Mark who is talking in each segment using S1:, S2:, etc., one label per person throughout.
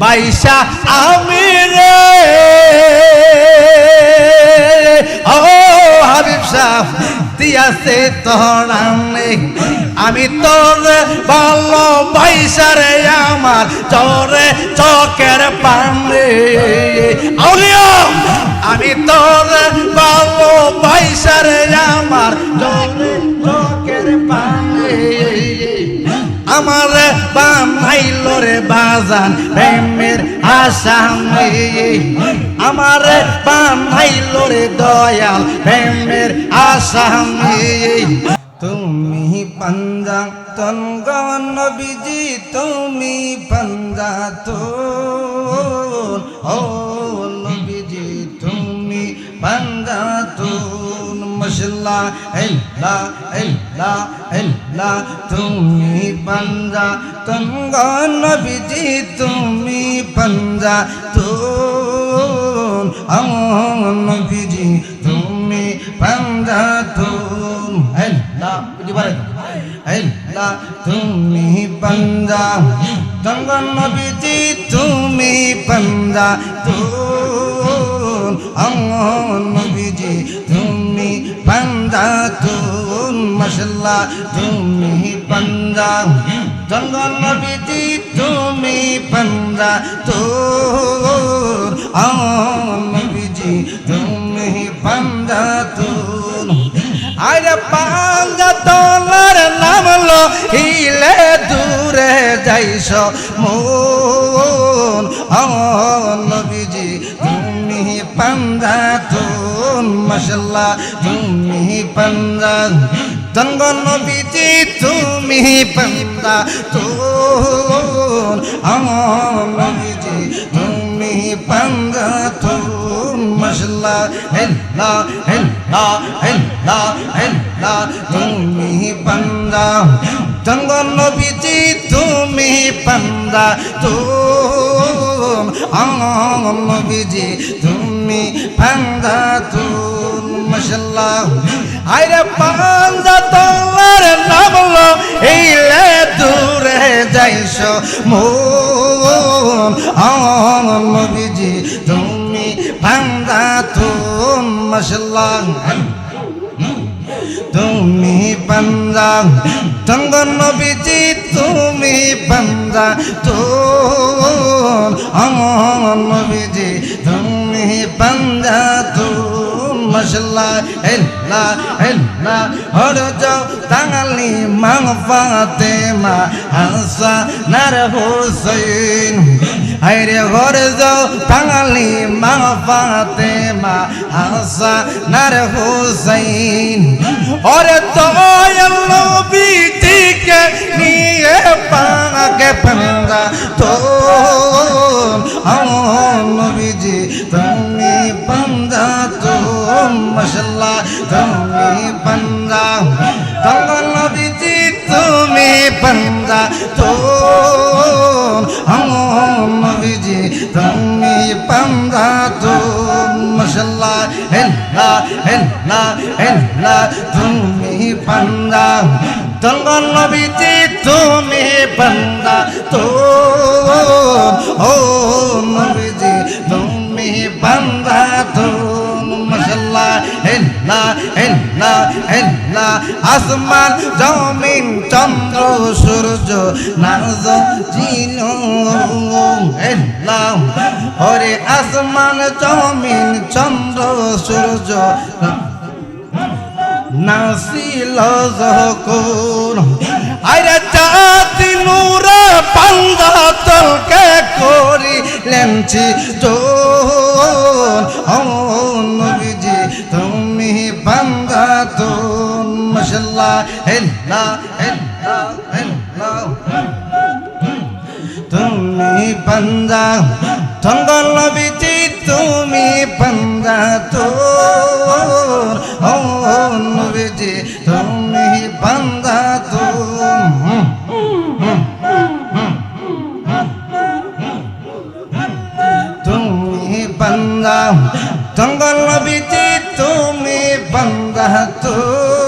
S1: বাইশা আমি রে ও হাবিব সাহ দিয়াছে তোরানে আমি তোর ভালো বাইশা রে আমার চরে চকের পানে আউলিয়া আমি তোর ভালো বাইশা রে আমার চরে চকের পানে আমার বানাইল রে বাজান প্রেমের আসামি আমার বানাইল রে দয়াল প্রেমের আসামি তুমি পাঞ্জা তনগ নবীজি তুমি পাঞ্জা তো ও নবীজি তুমি পাঞ্জা তো মশলা এল্লা এল্লা এল্লা তুমি পাঞ্জা তনগ নবীজি তুমি পাঞ্জা তো নবীজি তুমি পাঞ্জা তো এল্লা এল্লা তুমি পাঞ্জা তনগ নবীজি তুমি পাঞ্জা তো নবীজি তুমি পাঞ্জা তুন মশলা তুমি পাঞ্জা তনগ নবীজি তুমি পাঞ্জা তুন নবীজি তুমি পাঞ্জা তুন আরে পাঞ্জা তোলার নামলো হিলে দূরে যাইস মন নবীজি তুমি পাঞ্জা তুন মশলা তুমি পাঞ্জা তনগ নবীজি তুমি পাঞ্জা তুন নবীজি তুমি পাঞ্জা তুন মশলা হেল্লা হেল্লা হেল্লা হেল্লা তুমি পাঞ্জা তনগ নবীজি তুমি পাঞ্জা তুন নবীজি তুমি পাঞ্জা তুন মশলা আরে পাঞ্জা তোলার নামলো এইলে দূরে যাইস মন নবীজি তুমি পাঞ্জা তুন মশলা তুমি পাঞ্জা তনগ নবীজি তুমি পাঞ্জা তুন নবীজি তুমি পাঞ্জা তুন মশলা এল্লা এল্লা হর যাও তাঙালি মাং ফাতেমা হাসা নার হুসাইন আরে ঘর যাও তাঙালি মাং ফাতেমা হাসা নার হুসাইন ওরে দয়াল নবীজিকে নিয়ে পাকে পাঞ্জা তো নবীজি তুমি পাঞ্জা তো মশলা তুমি পাঞ্জা তনগ নবীজি তুমি পাঞ্জা তো নবীজি তুমি পাঞ্জা তো মশলা হেল্লা হেল্লা হেল্লা তুমি পাঞ্জা তনগ নবীজি তুমি পাঞ্জা তো নবীজি তুমি পাঞ্জা তো মশলা হেল্লা হেল্লা হেল্লা আসমান জমিন চন্দ্র সূর্য নাজ জিন হেল্লা ওরে আসমান জমিন চন্দ্র সূর্য নাসিল যখন আরে জাতি নূর পাঞ্জা তলকে করিলেন চিজন নবীজি তুমি পাঞ্জা তুন মশলা হেল্লা হেল্লা হেল্লা তুমি পাঞ্জা তনগ নবীজি তুমি পাঞ্জা তুন নবীজি তুমি পাঞ্জা তুন তুমি পাঞ্জা তনগ নবীজি তুমি পাঞ্জা তুন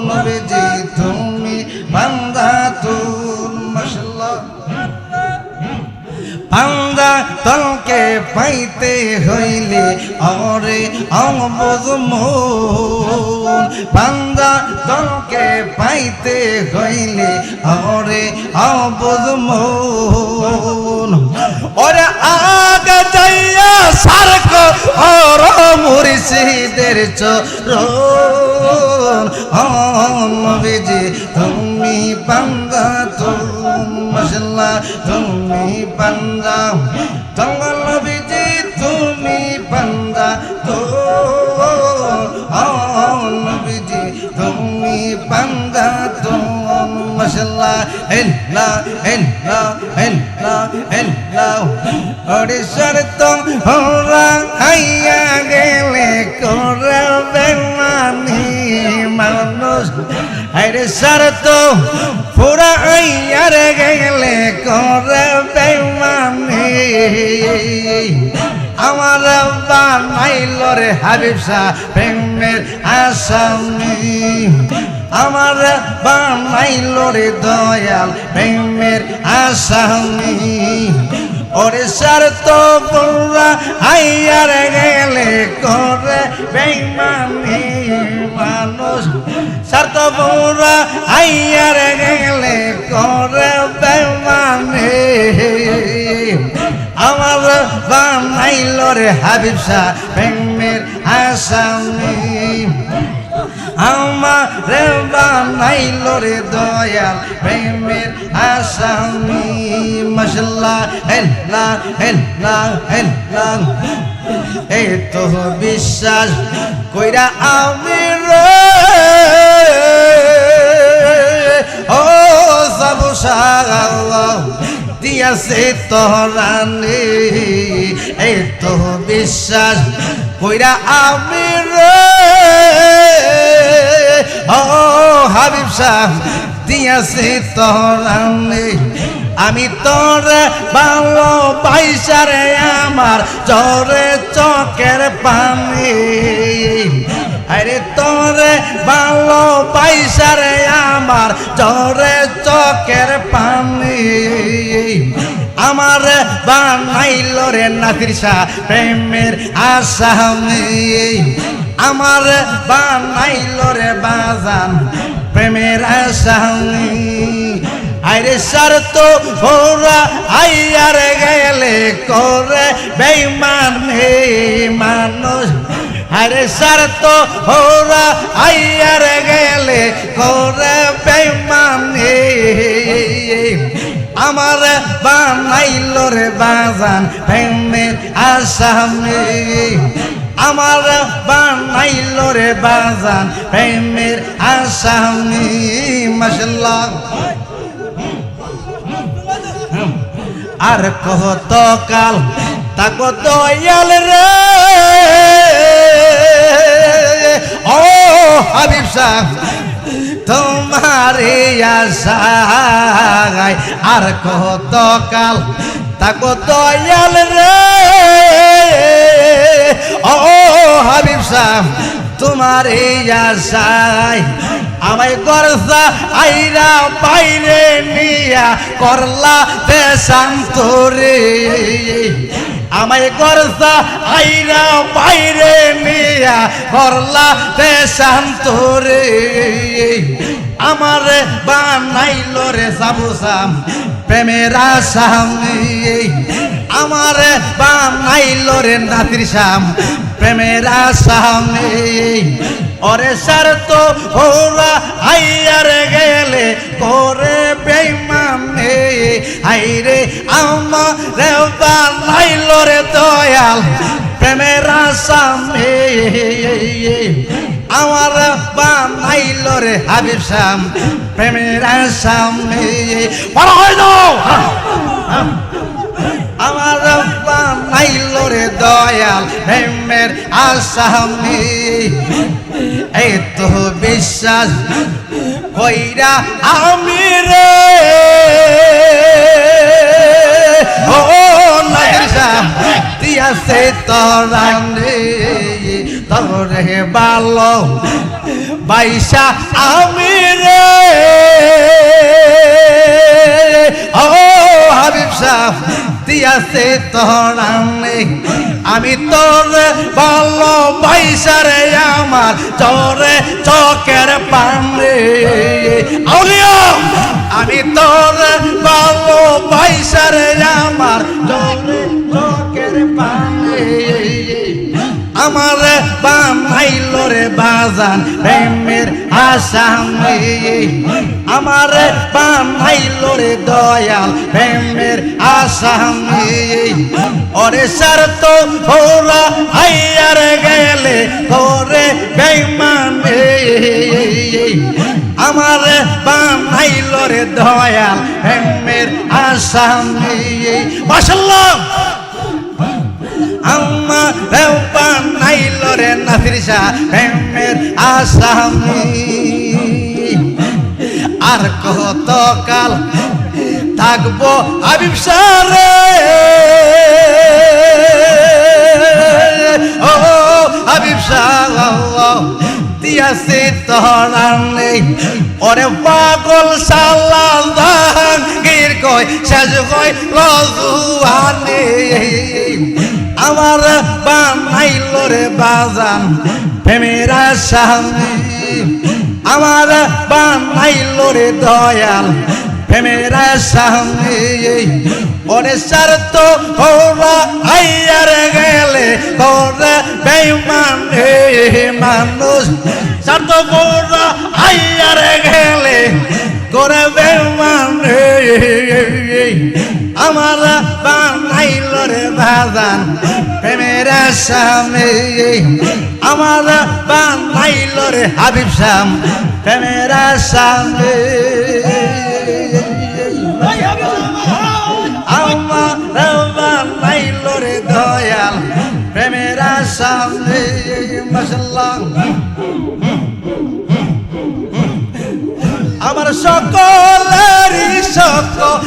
S1: নবীজি তুমি পাঞ্জা তুন মশলা বান্দা তলকে পাইতে হইলে অরে অবুজ মন বান্দা তলকে পাইতে হইলে অরে অবুজ মন ওরে আগে যাইয়া সারক ওর মুর্শিদের চরণ নবীজি তুমি বান্দা মশলা তুমি বান্দা তোমার নবীজি তুমি বান্দা তো নবীজি তুমি বান্দা তো মশলা হেল্লা হেল্লা হেল্লা হেল্লা ওড়িশার তো হোরা আইয়া গেলে করবে মানি মানুষ আরে সার তো পুরা আইয়ার গেলে করবে মানি আমার বানাইল রে হাবিব শাহ প্রেমের আসামি আমার বানাইল রে দয়াল প্রেমের আসামি ওরে সার তো পুরা আইয়ার গেলে করে বেঈমানি মানুষ সার তো পুরা আইয়ার গেলে করে বেঈমানি আমার বানাইল রে হাবিব শাহ প্রেমের আসামি আমার বানাইল রে দয়াল প্রেমের আসামি মশলা হেল্লা হেল্লা হেল্লা এই তো বিশ্বাস কইরা আমি রে ও সাবু শাহ দিয়াছে তোরানে এই তো বিশ্বাস কইরা আমি রে ও হাবিব শাহ দিয়াছে তোরানে আমি তোর ভালো পয়সারে আমার জরে চোখের পানি আরে তোর ভালো পয়সারে আমার জরে চোখের পানি আমার বানাইল রে নাসির শাহ প্রেমের আসামি আমার বানাইল রে বাজান প্রেমের আসামি আরে সার তো হোরা আইয়ার গেলে করে বেঈমানি মানুষ আরে সার তো হোরা আইয়ার গেলে করে বেঈমানি আমার বানাইল রে বাজান প্রেমের আসামি আমার বানাইল রে বাজান প্রেমের আসামি মাশাআল্লাহ আর কত কাল তাকো দয়াল রে ও হাবিব শাহ তোমারে আশায় আর কত কাল তাকো দয়াল রে ও হাবিব শাহ তোমারে আশায় আমায় করছা আইরা বাইরে নিয়া করলা দেশান্তরে আমায় করছা আইরা বাইরে নিয়া করলা দেশান্তরে আমার বানাইল রে সাবুসাম প্রেমের আসামি আমার বানাইল রে নাসির শাহ প্রেমের আসামি ওরে সার তো হোরা আইয়ার গেলে করে বেঈমানি আইরে আমার বানাইল রে দয়াল প্রেমের আসামি আমার বানাইল রে হাবিব শাহ প্রেমের আসামি বড় হয় না আমার বানাইল রে দয়াল প্রেমের আসামি এই তো বিশ্বাস কইরা আমি রে ও নাসির শাহ দিয়াছে তোরানে তোরে ভালো বাইশা আমি রে ও হাবিব সাহ দিয়াছে তোরানে আমি তোর ভালোবাসারে আমার চরে চকের পানে আউলিয়া আমি তোর ভালোবাসারে আমার চরে চকের পানে আমার বানাইল রে বাজান প্রেমের আসামি আমার বানাইল রে দয়াল প্রেমের আসামি ওরে সার তো ওরা আইয়ার গেলে করে বেঈমানে আমার বানাইল রে দয়াল প্রেমের আসামি মাশাআল্লাহ আমার বানাইল রে নাসির শাহ প্রেমের আসামি আর কত কাল থাকবো হাবিব শাহ রে ও হাবিব শাহ দিয়াছে তোরানে ওরে পাগল শালা জাহাঙ্গীর কয় শেষ কয় লজুয়ানে আমার বানাইল রে বাজান প্রেমের আসামি আমার বানাইল রে দয়াল প্রেমের আসামি ওরে সার তো ওরা আইয়ার গেলে করে বেঈমানে মানুষ সার তো ওরা আইয়ার গেলে করে বেঈমানে আমার বানাইল রে বাজান প্রেমের আসামি আমার বানাইল রে হাবিব শাহ প্রেমের আসামি আমার বানাইল রে দয়াল প্রেমের আসামি মাশাআল্লাহ আমার সকলেরই সকল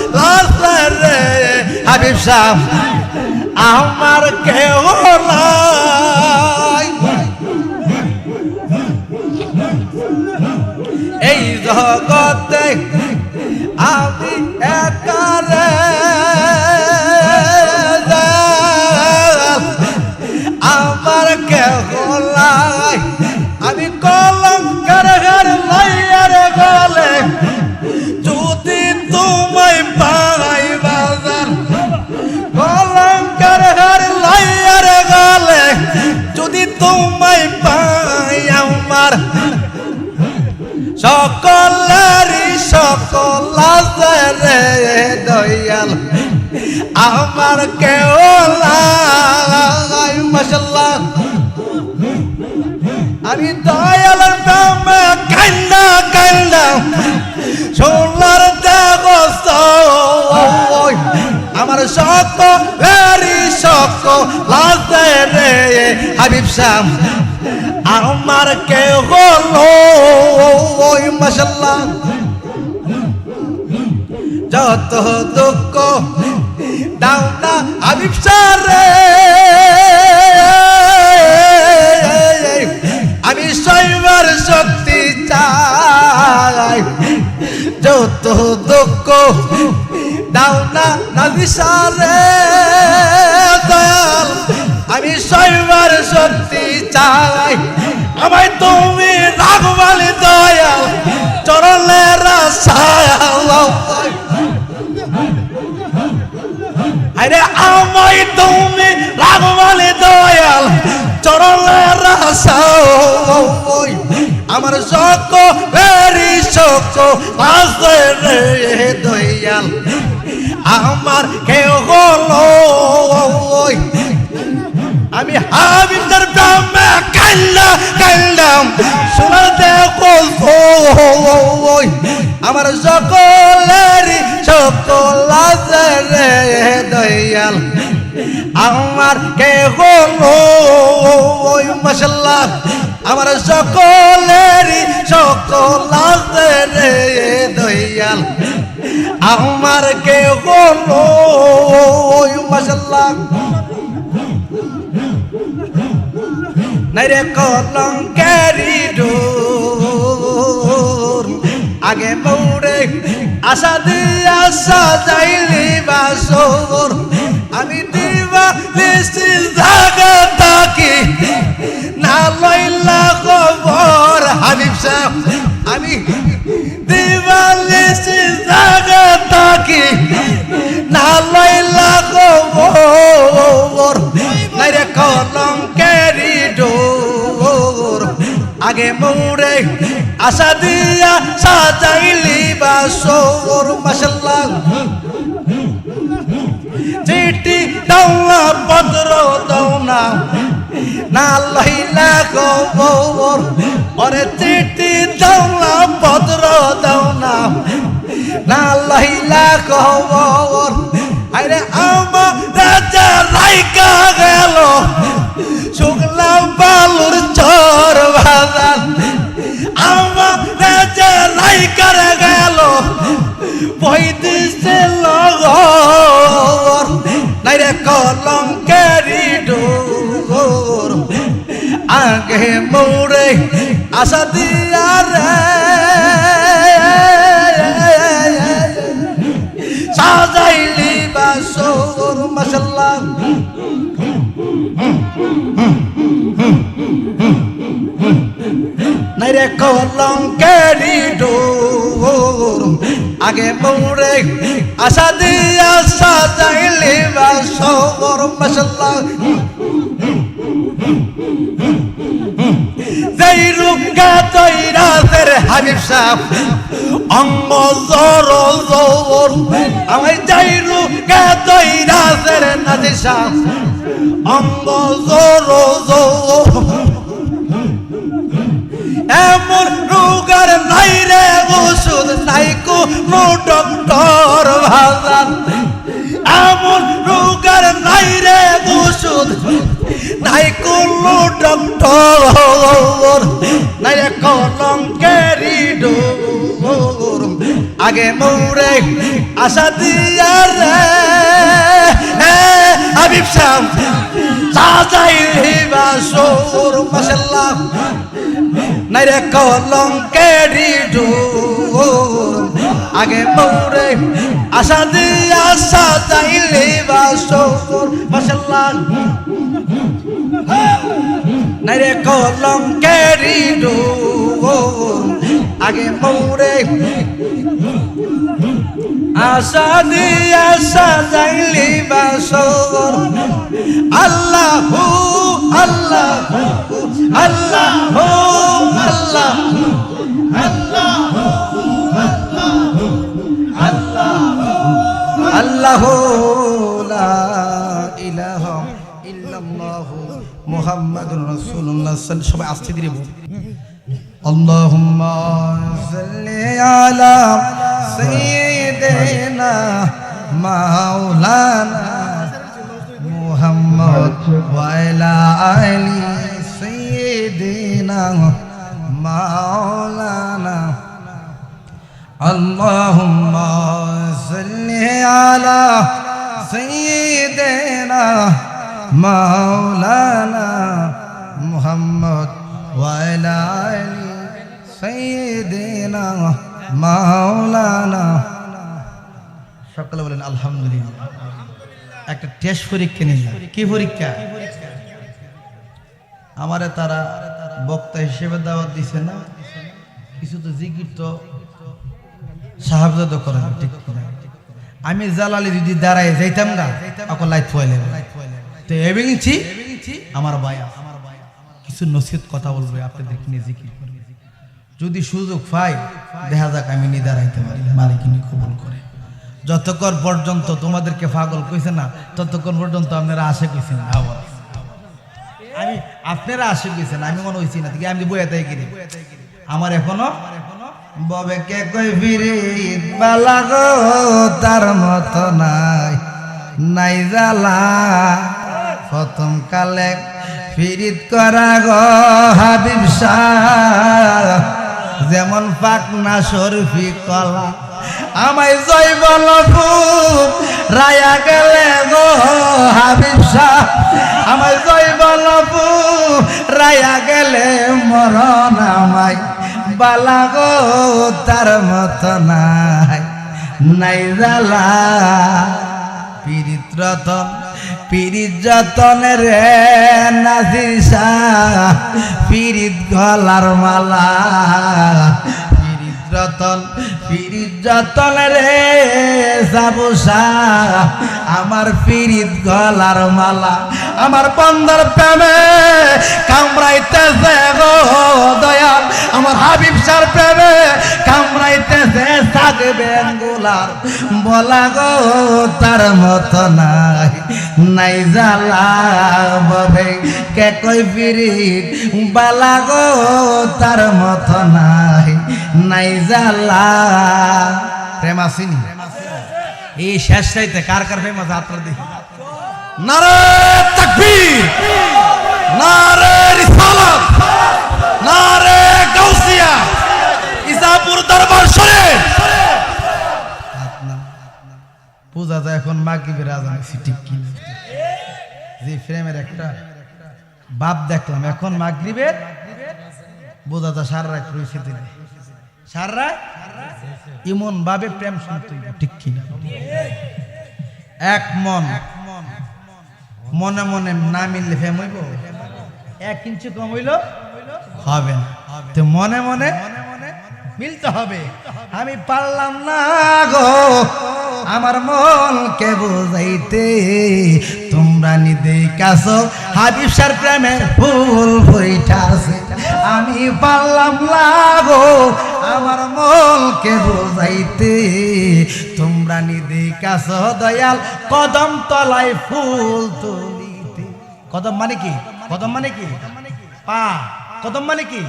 S1: রে হাবিব শাহ আমার কেহ নাই এই জগতে আমি একা রে আমার কেহ নাই আমি কলঙ্কের ঘর লইয়ার গলে যদি তোমায় পাই বাজার কলঙ্কের ঘর লইয়ার গলে যদি তোমায় পাই আমার সকলেরই সকল আছে রে দয়াল আমার কেউ নাই মাশাআল্লাহ আমি দয়ালের প্রেমে কান্না কান্না সোনার দেখো আমার সকলেরই সকল আছে রে হাবিব শাহ আমার কেউ হলো মাশাআল্লাহ যত দুঃখ দাও না হাবিব শাহ রে আমি সইবার শক্তি চাই যত দুঃখ দাও না নাজির শাহ রে দয়াল আমি সইবার শক্তি চাই আমায় তুমি রাখবালি দয়াল চরণের আশায় আরে আমায় তুমি রাখবালি দয়াল চরণের আশায় আমার সকলেরই সকল আছে রে দয়াল আমার কেউ হলো আমি হাবিবের প্রেমে কান্না কান্দাম শোনা দেখো আমার সকলেরই সকল আছে রে দয়াল আমার কে হলো মাশাআল্লাহ আমার সকলেরই সকল আছে রে দয়াল আমার কে হলো মাশাআল্লাহ নাইরে কলঙ্কেরি ডোর আগে মৌরে আশা দিয়া সাজাইলি বাসর আমি দিবা লিস্টি জাগা তাকি না লইলা খবর হাবিব সাহেব আমি দিবা লিস্টি জাগা তাকি না লইলা খবর নাইরে কলঙ্কেরি ডোর আগে মৌরে আশা দিয়া সাজাইলি বাসর মাশাআল্লাহ চিঠি দাও না পত্র দাও না না লইলা খবর ওরে চিঠি দাও না পত্র দাও না না লইলা খবর আরে আমার রাজা রাইকা গেল শুকলা বালুর চর বাজার আমার রাজা রাইকা গেল পঁয়ত্রিশে লগর নাইরে কলঙ্কেরি ডোর আগে মৌরে আশা দিয়া রে সাজাইলি বাসর মাশাআল্লাহ নাইরে কলঙ্কেরি ডোর আগে মৌরে আশা দিয়া সাজাইলি বাসর মাশাআল্লাহ যেই রূপকা তৈরা তের হাবিব সাহেব অঙ্গ জোর জোর আমি যেই রূপকা তৈরা তের নাজির সাহেব অঙ্গ জোর জোর এমন রোগার নাই রে ওষুধ নাই কোনো ডক্টর ভাজান এমন রোগার নাই রে ওষুধ নাই কোনো ডক্টর নাই রে কলঙ্কেরি ডোর আগে মৌরে আশা দিয়া রে হাবিব সাহেব সাজাইলি বাসর মাশাআল্লাহ নাইরে কলঙ্কেরি ডোর আগে মৌরে আশা দিয়া সাজাইলি বাসর মাশাআল্লাহ নাইরে কলঙ্কেরি ডোর আগে মৌরে আশা দিয়া সাজাইলি বাসর আল্লাহু আল্লাহু আল্লাহু আল্লাহু আল্লাহু আল্লাহু লা ইলাহা ইল্লাল্লাহু মুহাম্মাদুর রাসূলুল্লাহ সবাই আস্তে ধীরে বল আল্লাহুম্মা সাল্লি আলা সাইয়্যিদিনা মাওলানা মুহাম্মদ ওয়া আলা আলি সাইয়্যিদিনা মাওলানা আল্লাহুম্মা সাল্লি আলা সাইয়্যিদিনা মাওলানা মুহাম্মদ ওয়া আলা আলি সাইয়্যিদিনা মাওলানা সকলে বলেন আলহামদুলিল্লাহ একটা টেস্ট পরীক্ষা নিয়ে কি পরীক্ষা আমারে তারা বক্তা হিসেবে দাওয়াত দিছে না কিছু তো জিকির তো সাহাবজাদ করে ঠিক করে আমি জালালি যদি দাঁড়ায় যাইতাম না এখন লাইট ফুয়াইলে তো এবেগেছি আমার ভাই কিছু নসিহত কথা বলবে আপনাদের নিয়ে জিকির করবে যদি সুযোগ পাই দেখা যাক আমি নিয়ে দাঁড়াইতে পারি মালিক ইনি কবুল করে যতক্ষণ পর্যন্ত তোমাদেরকে পাগল কইছে না ততক্ষণ পর্যন্ত আপনারা আশে কইছেন আবার আমি আপনারা আশে কইছেন আমি মনে হইছি না আমি বইয়া তাই গিরে আমার এখনো ববে কে কই ফিরিত বালা গো তার মত নাই নাই জালা প্রথম কালে ফিরিত করা গো হাবিব শাহ যেমন পাকনা শরফি কলা আমায় জয় বলপুর রায়া গেলে গো হাবিব শাহ আমায় জয় বলপুর রায়া গেলে মরণ আমায় বালা গো তার মত নাই নাই জালা পীড়িত রতন পীড়িত যতন রে নাজিসা পীড়িত গলার মালা পীড়িত রতন পীড়িত যতন রে সাবুসা আমার পীড়িত গলার মালা আমার বন্দার প্রেমে কামড়াইতেছে গো দয়াল আমার হাবিব শাহর প্রেমে কামড়াইতেছে সাগে বেঙ্গুলার বলা গো তার মত নাই নাই জালা ববে কে কই পীড়িত বালা গো তার মত নাই নাই জালা প্রেম আসেনি এই শেষ চাইতে কার কার প্রেম আছে আপনারা দেখি নারে তাকবীর নারে রিসালাত নারে গাউসিয়া ইসাপুর দরবার শরীফ পূজা যায় এখন মাগরিবের আজান ঠিক কি যে ফ্রেমের একটা বাপ দেখলাম এখন মাগরিবের বোঝা যায় সারা রাত রয়েছে দিলে সারা রাত ইমন ভাবে প্রেম শুনতে ঠিক কিনা এক মন মনে মনে না মিললে ফেম হইব 1 ইঞ্চি কম হইল হবে না তো মনে মনে মিলতে হবে আমি পারলাম না গো আমার মনকে বুঝাইতে তোমরা নিদে কাছো হাবিব শাহর প্রেমের ফুল ফুইটাছে আমি পারলাম না গো আমার মনকে বুঝাইতে তোমরা নিদে কাছো দয়াল কদম তলায় ফুল তুলিতে কদম মানে কি কদম মানে কি পা কদম মানে কি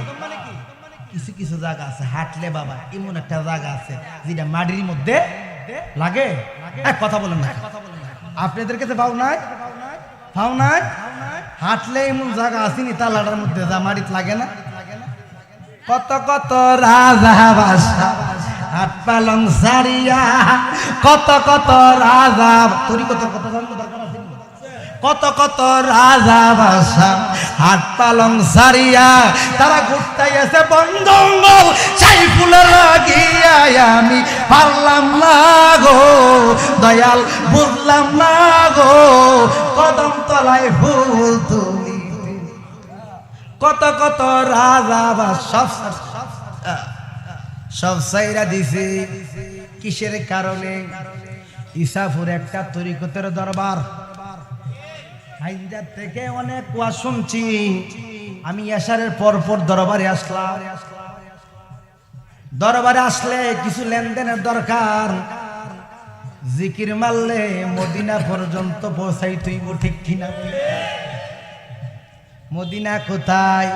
S1: কিছু কিছু জায়গা আছে হাঁটলে বাবা এমন একটা জায়গা আছে যেটা মাটির মধ্যে লাগে কথা বলেন না আপনাদের কাছে পাও নাই পাও নাই হাঁটলে এমন জায়গা আসেনি তালাটার মধ্যে যা মাটিত লাগে না কত কত রাজা বাসা হাত পালং সারিয়া কত কত রাজা তোর কত কত কত কত রাজা বাসা হাত পালং সারিয়া তারা ঘুরতাইছে বন জঙ্গল চাই ফুলে লাগিয়া আমি পারলাম না গো দয়াল বুঝলাম না গো কদম তলায় ফুল তুলিতে কত কত রাজা বাসা সব সাইরা দিছে কিসের কারণে ইসাপুর একটা তরিকতের দরবার হাইজার থেকে অনেক ওয়াজ শুনছি আমি এশারের পর পর দরবারে আসলাম দরবারে আসলে কিছু লেনদেনের দরকার জিকির মারলে মদিনা পর্যন্ত পৌঁছাইতে হইব ঠিক কিনা মদিনা কোথায়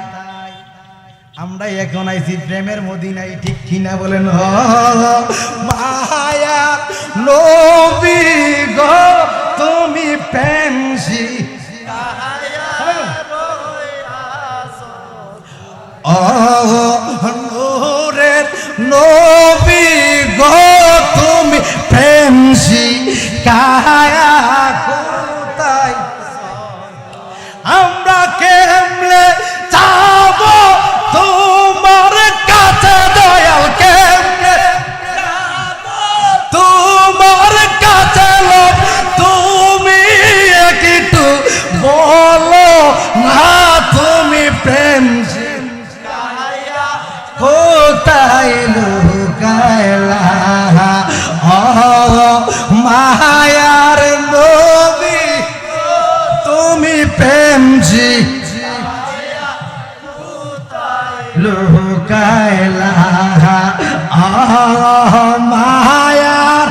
S1: আমরা এখন আইছি প্রেমের মদিনাই ঠিক কিনা বলেন মায়া নবী গো তুমি প্রেমসি নূরের নবী গো তুমি প্রেমসি কায়া কোথায় আমরা কেমনে যাব তোমার কাছে দয়াল কেমনে তোমার কাছে লোক তুমি একটু বলো না তুমি প্রেম কোথায় লুকাইলা মায়ার নবী তুমি প্রেম লুকাইলা মায়ার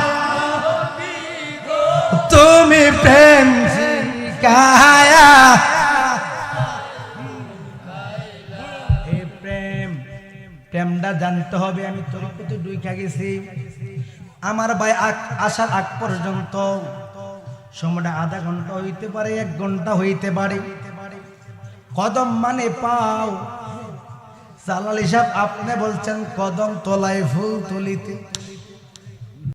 S1: তুমি প্রেম কায়া প্রেমটা জানতে হবে আমি তোর কত দুইটা গেছি আমার ভাই আসার আগ পর্যন্ত সময়টা আধা ঘন্টা হইতে পারে 1 ঘন্টা হইতে পারে কদম মানে পাও জালাল সাহেব আপনি বলছেন কদম তলায় ফুল তুলিতে